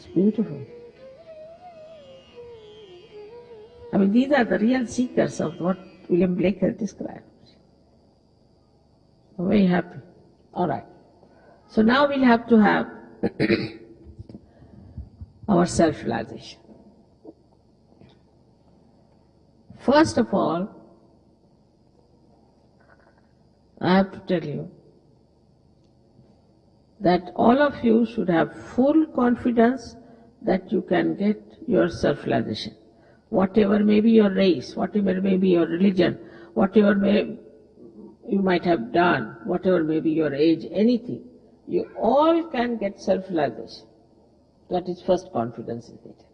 It's beautiful. I mean, these are the real seekers of what William Blake has described. I'm very happy. All right. So now we'll have to have our self-realization. First of all, I have to tell you that all of you should have full confidence that you can get your self-realization. Whatever may be your race, whatever may be your religion, whatever you might have done, whatever may be your age, anything, you all can get self-realization. That is first confidence in it.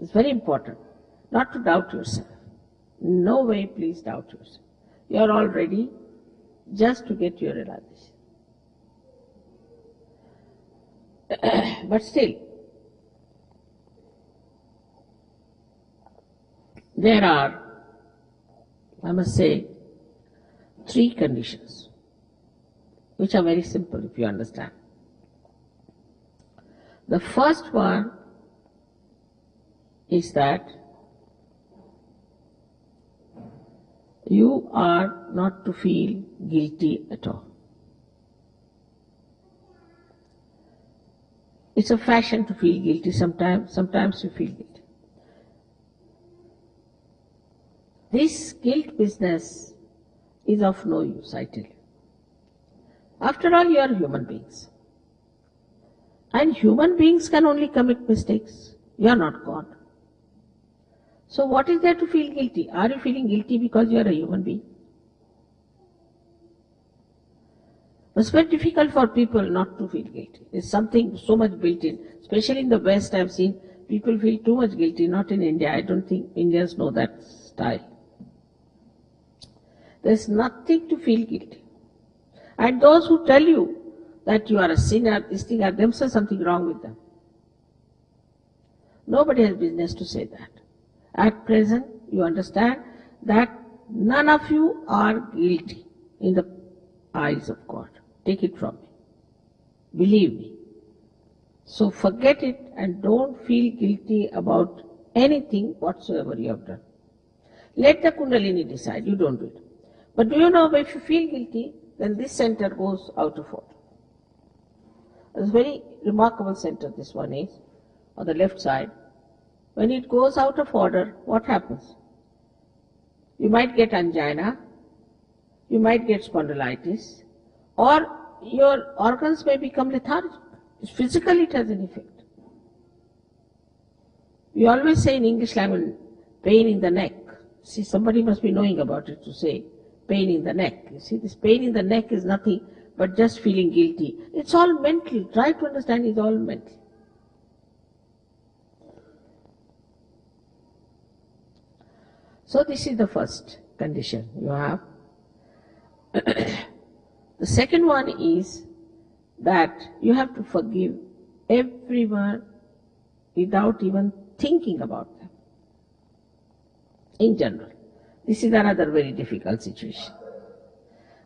It's very important not to doubt yourself. No way please doubt yourself. You are all ready just to get your realization. But still, there are, I must say, 3 conditions, which are very simple if you understand. The first one is that you are not to feel guilty at all. It's a fashion to feel guilty sometimes you feel guilty. This guilt business is of no use, I tell you. After all, you are human beings. And human beings can only commit mistakes. You are not God. So what is there to feel guilty? Are you feeling guilty because you are a human being? It's very difficult for people not to feel guilty. There's something so much built in. Especially in the West, I've seen people feel too much guilty. Not in India. I don't think Indians know that style. There's nothing to feel guilty. And those who tell you that you are a sinner, these things are themselves something wrong with them. Nobody has business to say that. At present, you understand that none of you are guilty in the eyes of God. Take it from me. Believe me. So forget it and don't feel guilty about anything whatsoever you have done. Let the Kundalini decide, you don't do it. But do you know, if you feel guilty, then this center goes out of order. It's a very remarkable center, this one is, on the left side. When it goes out of order, what happens? You might get angina, you might get spondylitis, or your organs may become lethargic. Physically it has an effect. We always say in English language, pain in the neck. See, somebody must be knowing about it to say pain in the neck. You see, this pain in the neck is nothing but just feeling guilty. It's all mental. Try to understand, it's all mental. So this is the first condition you have. The second one is that you have to forgive everyone without even thinking about them. In general. This is another very difficult situation.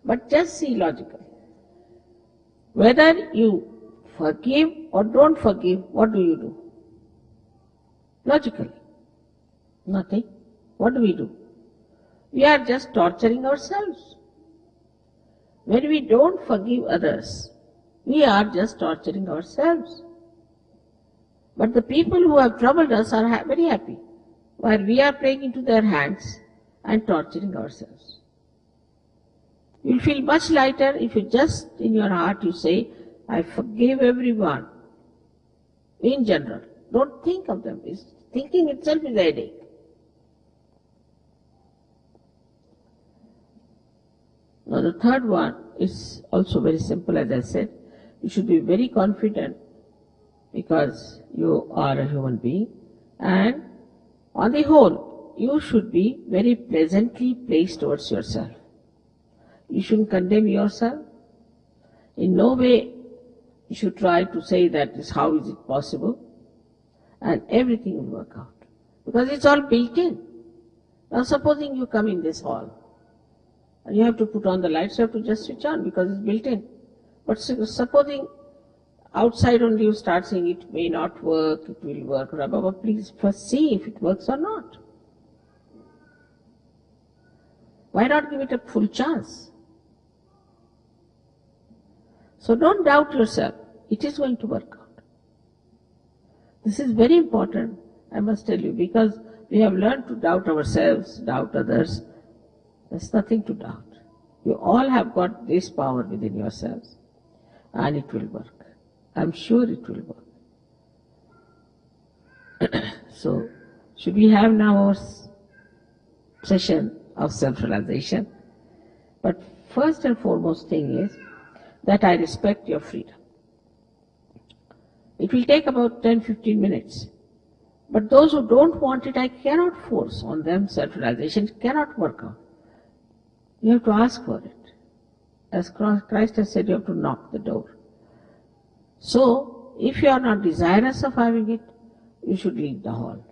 But just see logically. Whether you forgive or don't forgive, what do you do? Logically. Nothing. What do we do? We are just torturing ourselves. When we don't forgive others, we are just torturing ourselves. But the people who have troubled us are very happy, while we are playing into their hands and torturing ourselves. You'll feel much lighter if you just in your heart you say, I forgive everyone. In general. Don't think of them. Thinking itself is a headache. Now the third one is also very simple, as I said. You should be very confident because you are a human being, and on the whole, you should be very pleasantly placed towards yourself. You shouldn't condemn yourself. In no way you should try to say that how is it possible, and everything will work out. Because it's all built in. Now supposing you come in this hall, and you have to put on the lights, you have to just switch on because it's built in. But supposing outside only you start saying it may not work, it will work, but please first see if it works or not. Why not give it a full chance? So don't doubt yourself. It is going to work out. This is very important, I must tell you, because we have learned to doubt ourselves, doubt others. There's nothing to doubt. You all have got this power within yourselves, and it will work. I'm sure it will work. So, should we have now our session of self-realization? But first and foremost thing is that I respect your freedom. It will take about 10-15 minutes. But those who don't want it, I cannot force on them self-realization. It cannot work out. You have to ask for it. As Christ has said, you have to knock the door. So, if you are not desirous of having it, you should leave the hall.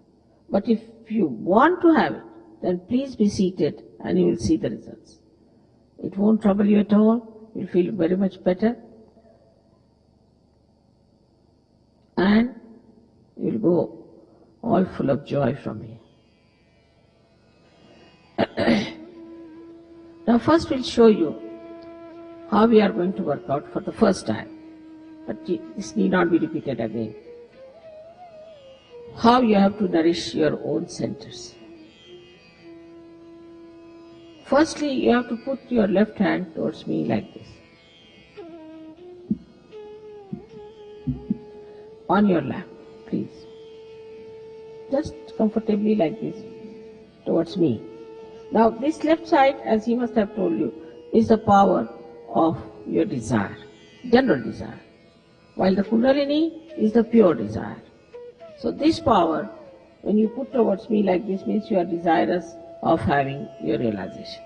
But if you want to have it, then please be seated and you will see the results. It won't trouble you at all. You'll feel very much better. And you'll go all full of joy from here. Now first we'll show you how we are going to work out for the first time. But this need not be repeated again. How you have to nourish your own centers. Firstly, you have to put your left hand towards me like this. On your lap, please. Just comfortably like this, towards me. Now, this left side, as he must have told you, is the power of your desire, general desire, while the Kundalini is the pure desire. So this power, when you put towards me like this, means you are desirous of having your realization.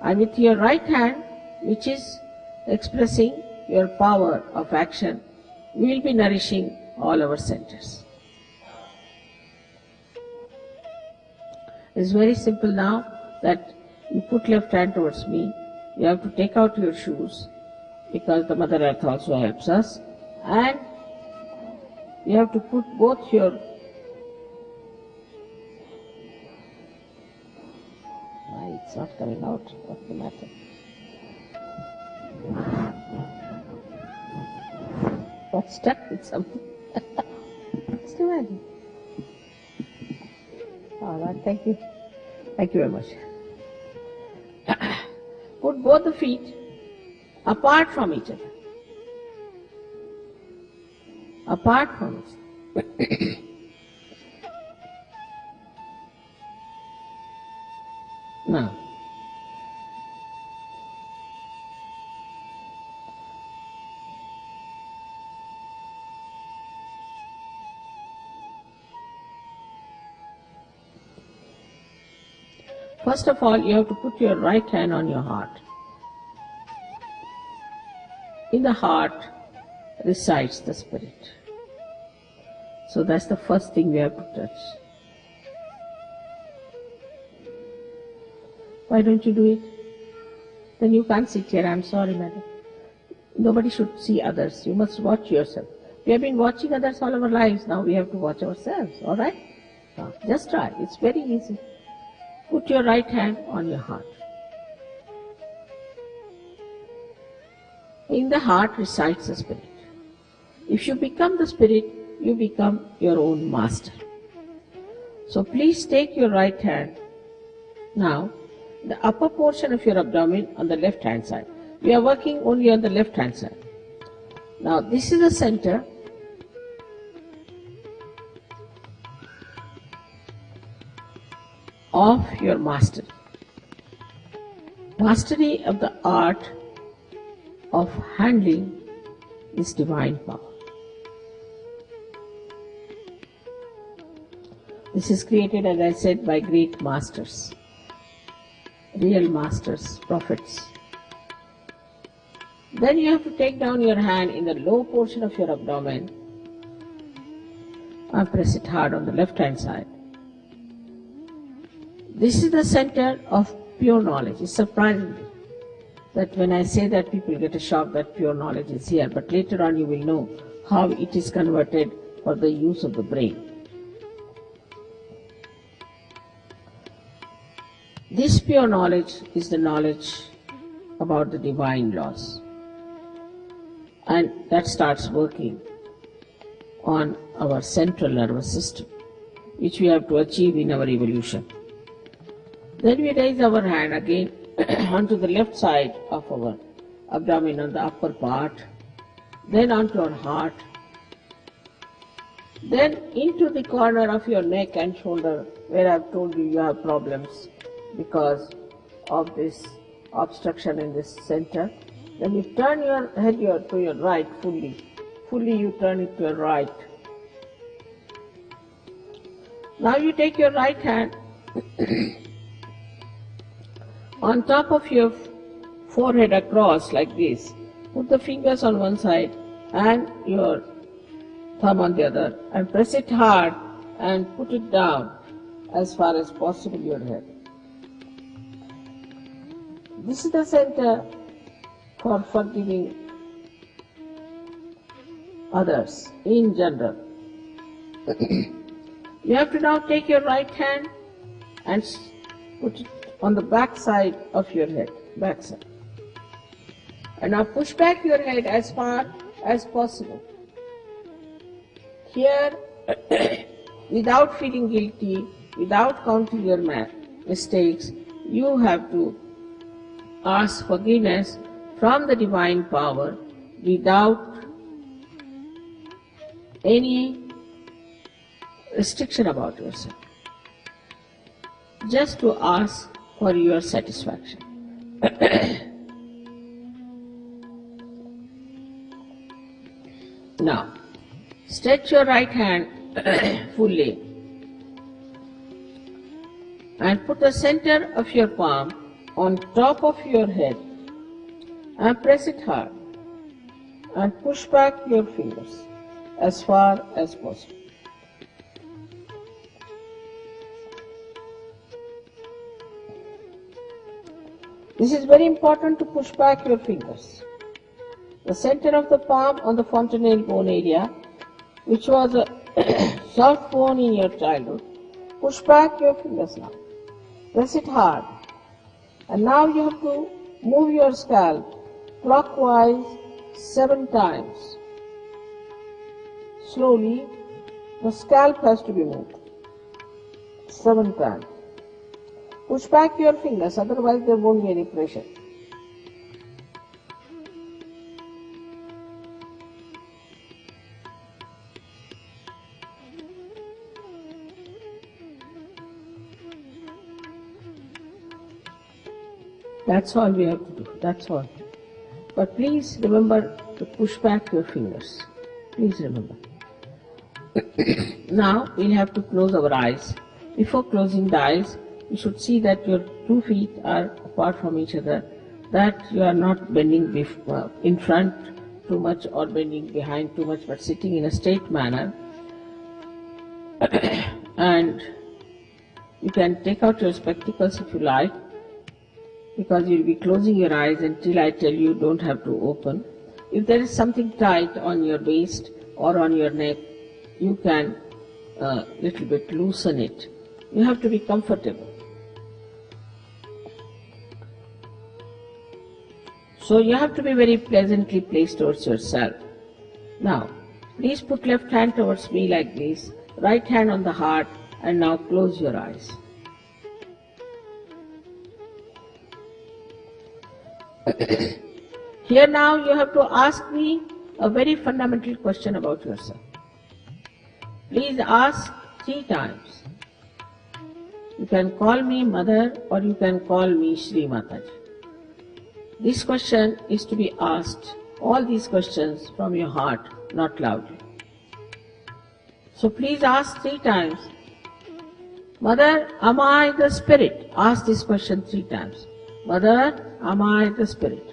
And with your right hand, which is expressing your power of action, we will be nourishing all our centers. It's very simple now that you put left hand towards me. You have to take out your shoes because the Mother Earth also helps us, and you have to put both your it's not coming out. What's the matter? Got stuck with something. Just imagine. All right, thank you. Thank you very much. Put both the feet apart from each other. Apart from each other. Now, first of all, you have to put your right hand on your heart. In the heart resides the spirit. So that's the first thing we have to touch. Why don't you do it? Then you can't sit here. I'm sorry, madam. Nobody should see others. You must watch yourself. We have been watching others all our lives. Now we have to watch ourselves. All right? Now, just try. It's very easy. Put your right hand on your heart. In the heart resides the spirit. If you become the spirit, you become your own master. So please take your right hand now, the upper portion of your abdomen on the left hand side. We are working only on the left hand side. Now this is the center of your mastery. Mastery of the art of handling this divine power. This is created, as I said, by great masters, real masters, prophets. Then you have to take down your hand in the low portion of your abdomen and press it hard on the left hand side. This is the center of pure knowledge. It's surprising. that when I say that, people get a shock that pure knowledge is here, but later on you will know how it is converted for the use of the brain. This pure knowledge is the knowledge about the divine laws, and that starts working on our central nervous system, which we have to achieve in our evolution. Then we raise our hand again onto the left side of our abdomen on the upper part, then onto our heart, then into the corner of your neck and shoulder where I have told you have problems because of this obstruction in this center. Then you turn your head to your right fully you turn it to your right. Now you take your right hand on top of your forehead across like this. Put the fingers on one side and your thumb on the other and press it hard and put it down as far as possible your head. This is the center for forgiving others in general. You have to now take your right hand and put it on the back side of your head, back side. And now push back your head as far as possible. Here, without feeling guilty, without counting your mistakes, you have to ask forgiveness from the divine power without any restriction about yourself. Just to ask for your satisfaction. Now, stretch your right hand fully and put the center of your palm on top of your head and press it hard and push back your fingers as far as possible. This is very important to push back your fingers. The center of the palm on the fontanelle bone area, which was a soft bone in your childhood, push back your fingers now. Press it hard. And now you have to move your scalp clockwise 7 times. Slowly, the scalp has to be moved 7 times. Push back your fingers, otherwise there won't be any pressure. That's all we have to do, that's all. But please remember to push back your fingers. Please remember. Now we'll have to close our eyes. Before closing the eyes, you should see that your 2 feet are apart from each other, that you are not bending in front too much or bending behind too much, but sitting in a straight manner. And you can take out your spectacles if you like, because you'll be closing your eyes until I tell you don't have to open. If there is something tight on your waist or on your neck, you can little bit loosen it. You have to be comfortable. So you have to be very pleasantly placed towards yourself. Now, please put left hand towards me like this, right hand on the heart, and now close your eyes. Here now you have to ask me a very fundamental question about yourself. Please ask 3 times. You can call me Mother or you can call me Shri Mataji. This question is to be asked, all these questions from your heart, not loudly. So please ask 3 times. Mother, am I the spirit? Ask this question 3 times. Mother, am I the spirit?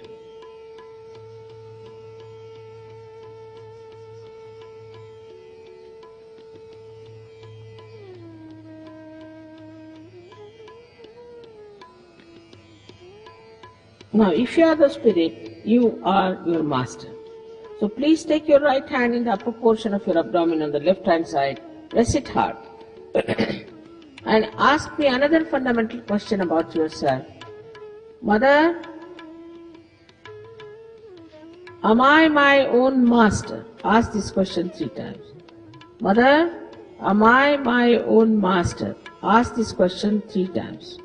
Now, if you are the spirit, you are your master. So please take your right hand in the upper portion of your abdomen on the left hand side, press it hard, and ask me another fundamental question about yourself. Mother, am I my own master? Ask this question 3 times. Mother, am I my own master? Ask this question 3 times.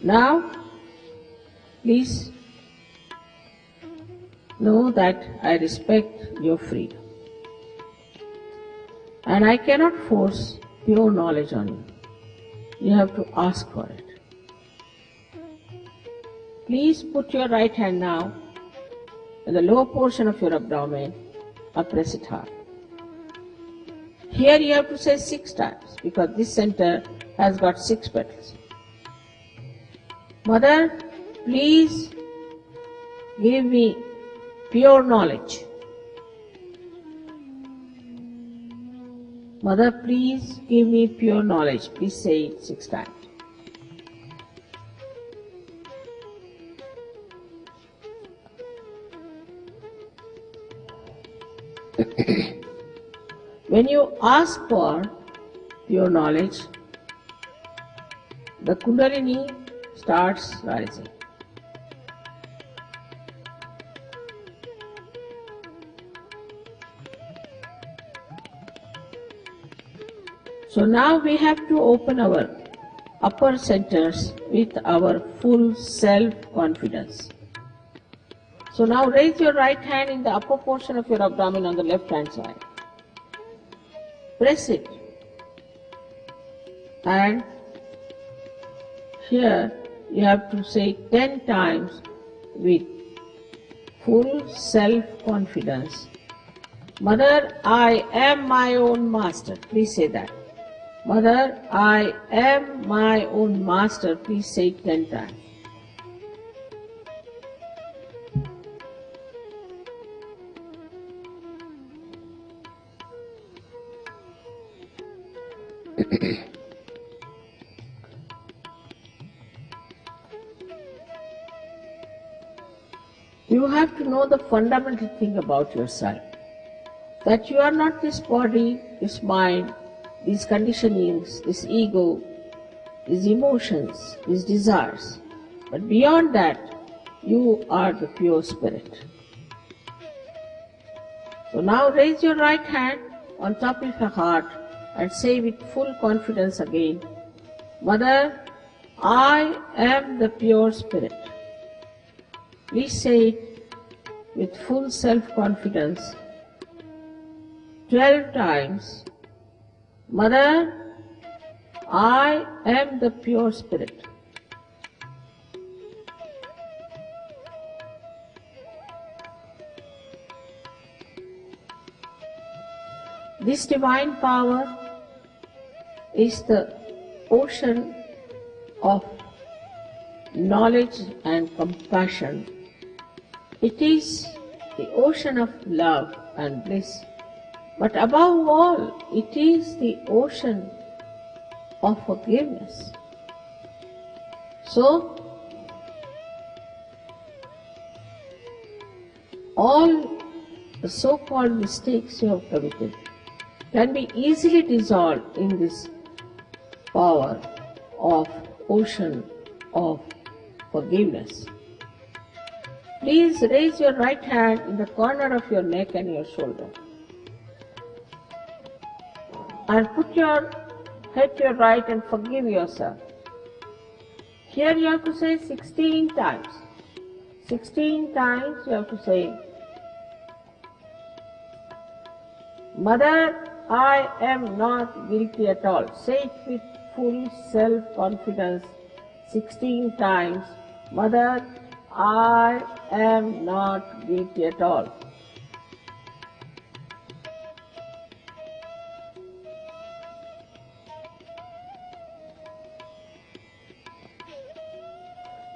Now, please know that I respect your freedom. And I cannot force pure knowledge on you. You have to ask for it. Please put your right hand now in the lower portion of your abdomen and press it hard. Here you have to say 6 times because this center has got 6 petals. Mother, please give me pure knowledge. Mother, please give me pure knowledge. Please say it 6 times. When you ask for pure knowledge, the Kundalini starts rising. So now we have to open our upper centers with our full self-confidence. So now raise your right hand in the upper portion of your abdomen on the left hand side. Press it. And here you have to say 10 times with full self-confidence. Mother, I am my own master. Please say that. Mother, I am my own master. Please say it 10 times. You have to know the fundamental thing about yourself, that you are not this body, this mind, these conditionings, this ego, these emotions, these desires. But beyond that, you are the pure spirit. So now raise your right hand on top of your heart and say with full confidence again, Mother, I am the pure spirit. Please say it with full self-confidence 12 times. Mother, I am the pure spirit. This divine power is the ocean of knowledge and compassion. It is the ocean of love and bliss. But above all, it is the ocean of forgiveness. So, all the so-called mistakes you have committed can be easily dissolved in this power of ocean of forgiveness. Please raise your right hand in the corner of your neck and your shoulder. And put your head to your right and forgive yourself. Here you have to say 16 times. 16 times you have to say, Mother, I am not guilty at all. Say it with full self-confidence 16 times. Mother, I am not guilty at all.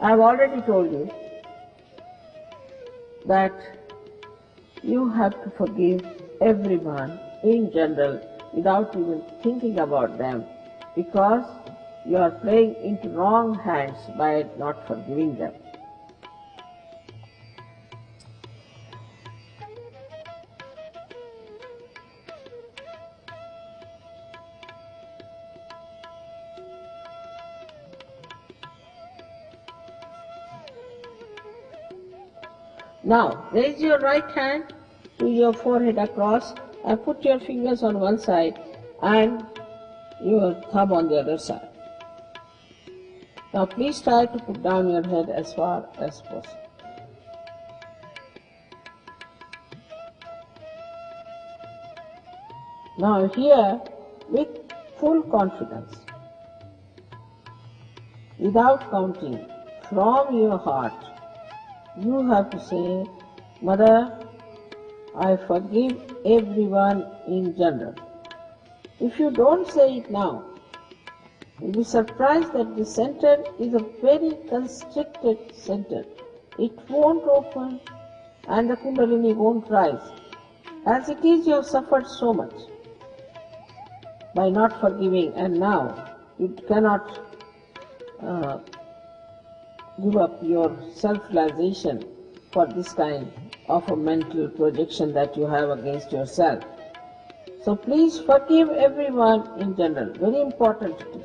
I have already told you that you have to forgive everyone in general, without even thinking about them, because you are playing into wrong hands by not forgiving them. Now, raise your right hand to your forehead across and put your fingers on one side and your thumb on the other side. Now, please try to put down your head as far as possible. Now, here, with full confidence, without counting, from your heart, you have to say, Mother, I forgive everyone in general. If you don't say it now, you'll be surprised that the center is a very constricted center. It won't open and the Kundalini won't rise. As it is, you have suffered so much by not forgiving, and now you cannot give up your self-realization for this kind of a mental projection that you have against yourself. So please forgive everyone in general. Very important it is.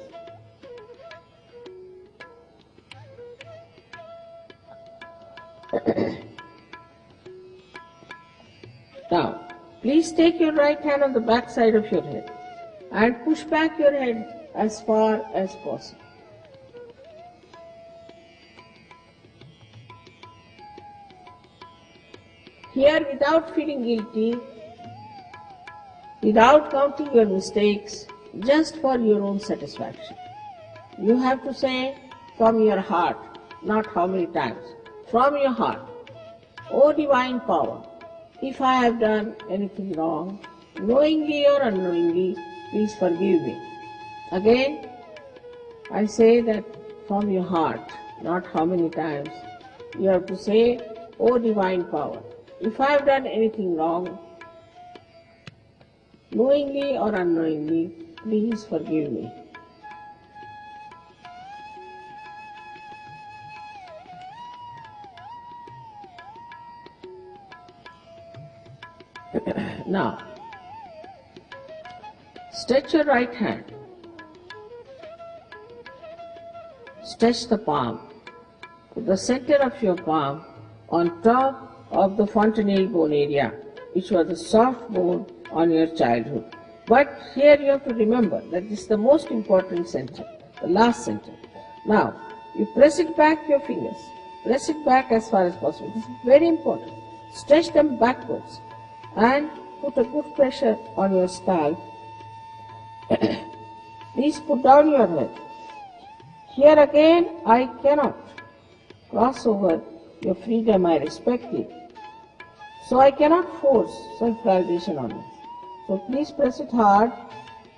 Now, please take your right hand on the back side of your head and push back your head as far as possible. Here, without feeling guilty, without counting your mistakes, just for your own satisfaction, you have to say from your heart, not how many times, from your heart, O Divine Power, if I have done anything wrong, knowingly or unknowingly, please forgive me. Again, I say that from your heart, not how many times. You have to say, O Divine Power, if I have done anything wrong, knowingly or unknowingly, please forgive me. Now, stretch your right hand. Stretch the palm to the center of your palm on top of the fontanelle bone area, which was the soft bone on your childhood. But here you have to remember that this is the most important center, the last center. Now, you press it back your fingers. Press it back as far as possible. This is very important. Stretch them backwards and put a good pressure on your scalp. Please put down your head. Here again, I cannot cross over your freedom. I respect it. So I cannot force self-realization on it. So please press it hard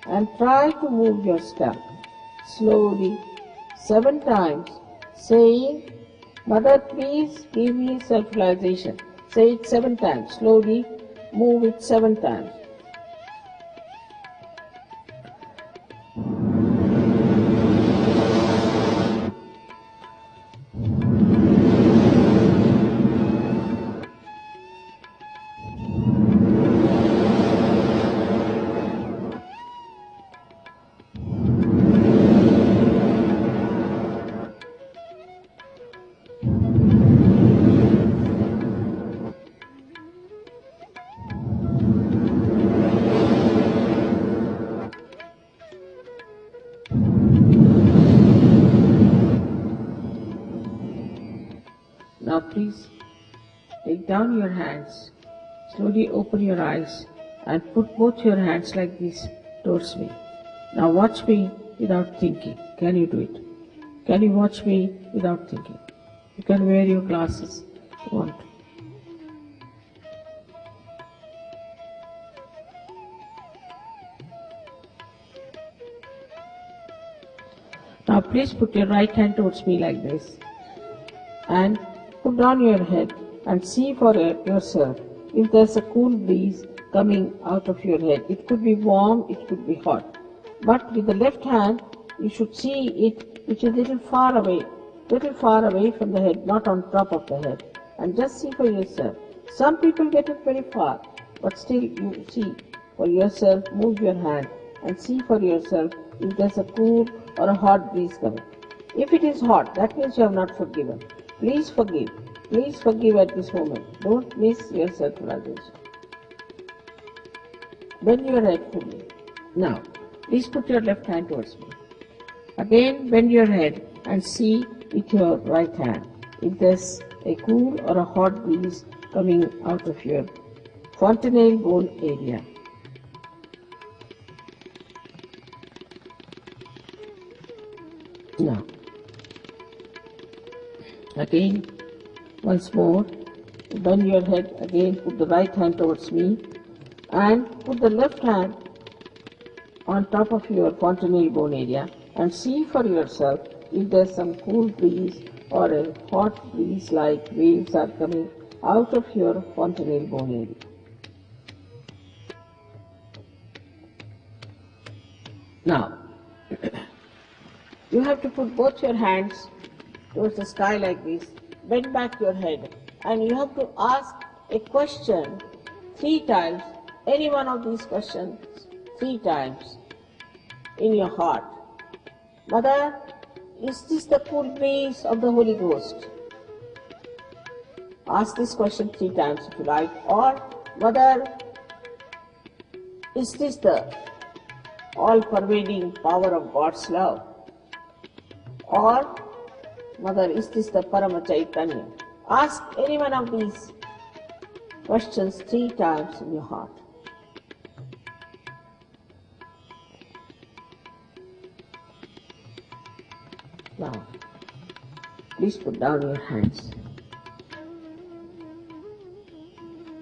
and try to move your scalp slowly 7 times, saying, Mother, please give me self-realization. Say it 7 times. Slowly move it 7 times. Now please take down your hands, slowly open your eyes and put both your hands like this towards me. Now watch me without thinking. Can you do it? Can you watch me without thinking? You can wear your glasses if you want to. Now please put your right hand towards me like this and put down your head and see for yourself if there's a cool breeze coming out of your head. It could be warm, it could be hot. But with the left hand, you should see it which is little far away from the head, not on top of the head. And just see for yourself. Some people get it very far, but still you see for yourself, move your hand and see for yourself if there's a cool or a hot breeze coming. If it is hot, that means you have not forgiven. Please forgive. Please forgive at this moment. Don't miss your self-realization. Bend your head fully. Now, please put your left hand towards me. Again, bend your head and see with your right hand if there's a cool or a hot breeze coming out of your fontanelle bone area. Now, again, once more, bend your head again, put the right hand towards me and put the left hand on top of your fontanelle bone area and see for yourself if there's some cool breeze or a hot breeze like waves are coming out of your fontanelle bone area. Now, you have to put both your hands towards the sky like this, bend back your head, and you have to ask a question 3 times, any one of these questions 3 times in your heart. Mother, is this the cool breeze of the Holy Ghost? Ask this question 3 times if you like. Or, Mother, is this the all-pervading power of God's love? Or, Mother, is this the Parama Chaitanya? Ask any one of these questions 3 times in your heart. Now, please put down your hands.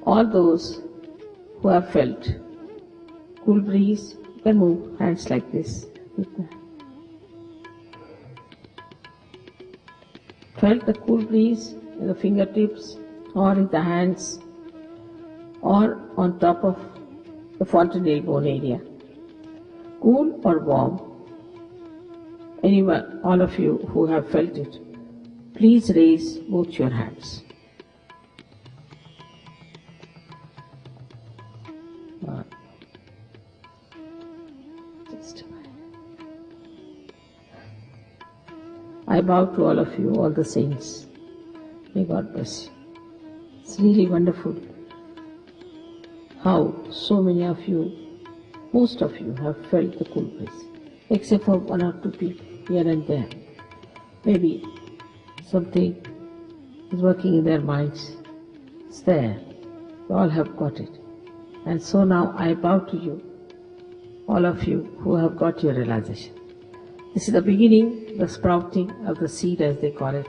All those who have felt cool breeze, you can move hands like this. Felt the cool breeze in the fingertips or in the hands or on top of the fontanelle bone area. Cool or warm? Anyone, all of you who have felt it, please raise both your hands. I bow to all of you, all the saints. May God bless you. It's really wonderful how so many of you, most of you have felt the cool breeze, except for 1 or 2 people here and there. Maybe something is working in their minds. It's there. You all have got it. And so now I bow to you, all of you who have got your realization. This is the beginning, the sprouting of the seed as they call it.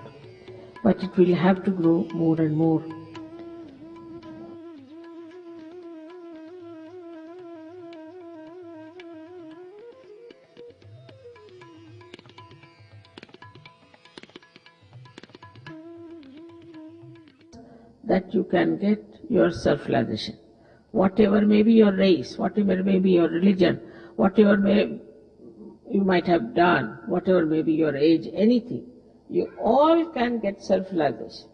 But it will have to grow more and more. That you can get your self-realization. Whatever may be your race, whatever may be your religion, whatever you might have done, whatever may be your age, anything, you all can get self-realization.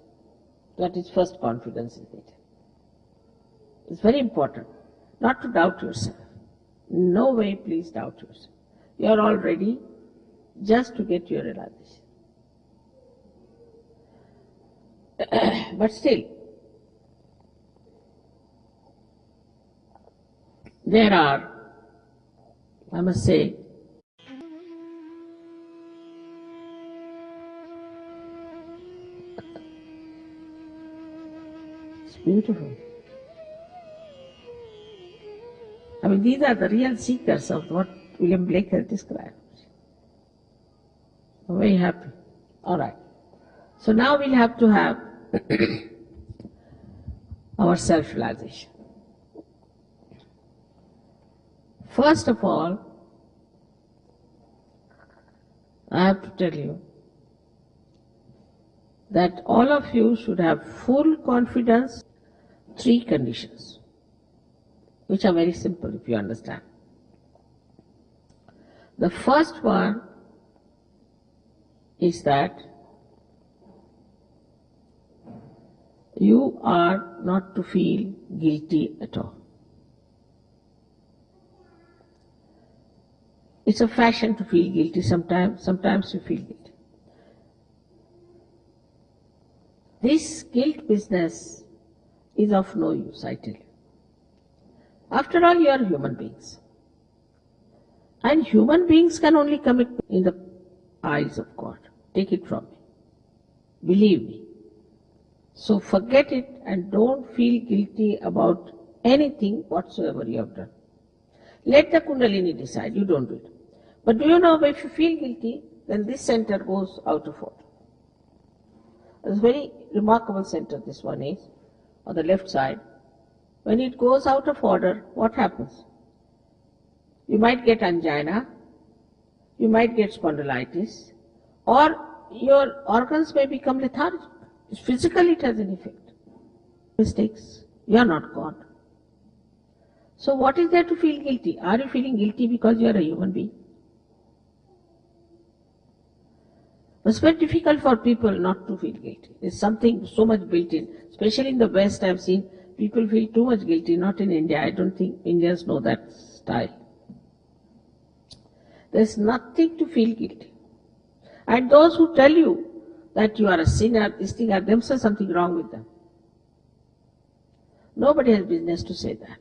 That is first confidence in it. It's very important not to doubt yourself. No way please doubt yourself. You are all ready just to get your realization. But still, there are, I must say, it's beautiful. I mean, these are the real seekers of what William Blake has described. I'm very happy. All right. So now we'll have to have our self-realization. First of all, I have to tell you that all of you should have full confidence, 3 conditions. which are very simple if you understand. The first one is that you are not to feel guilty at all. It's a fashion to feel guilty sometimes you feel guilty. This guilt business is of no use, I tell you. After all, you are human beings. And human beings can only commit in the eyes of God. Take it from me. Believe me. So forget it and don't feel guilty about anything whatsoever you have done. Let the Kundalini decide, you don't do it. But do you know, if you feel guilty, then this center goes out of order. It's a very remarkable center, this one is, on the left side. When it goes out of order, what happens? You might get angina, you might get spondylitis, or your organs may become lethargic. Physically it has an effect. Mistakes, you are not God. So what is there to feel guilty? Are you feeling guilty because you are a human being? It's very difficult for people not to feel guilty. There's something so much built in. Especially in the West, I've seen people feel too much guilty. Not in India. I don't think Indians know that style. There's nothing to feel guilty. And those who tell you that you are a sinner, these things are themselves something wrong with them. Nobody has business to say that.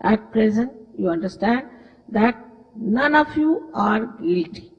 At present, you understand that none of you are guilty.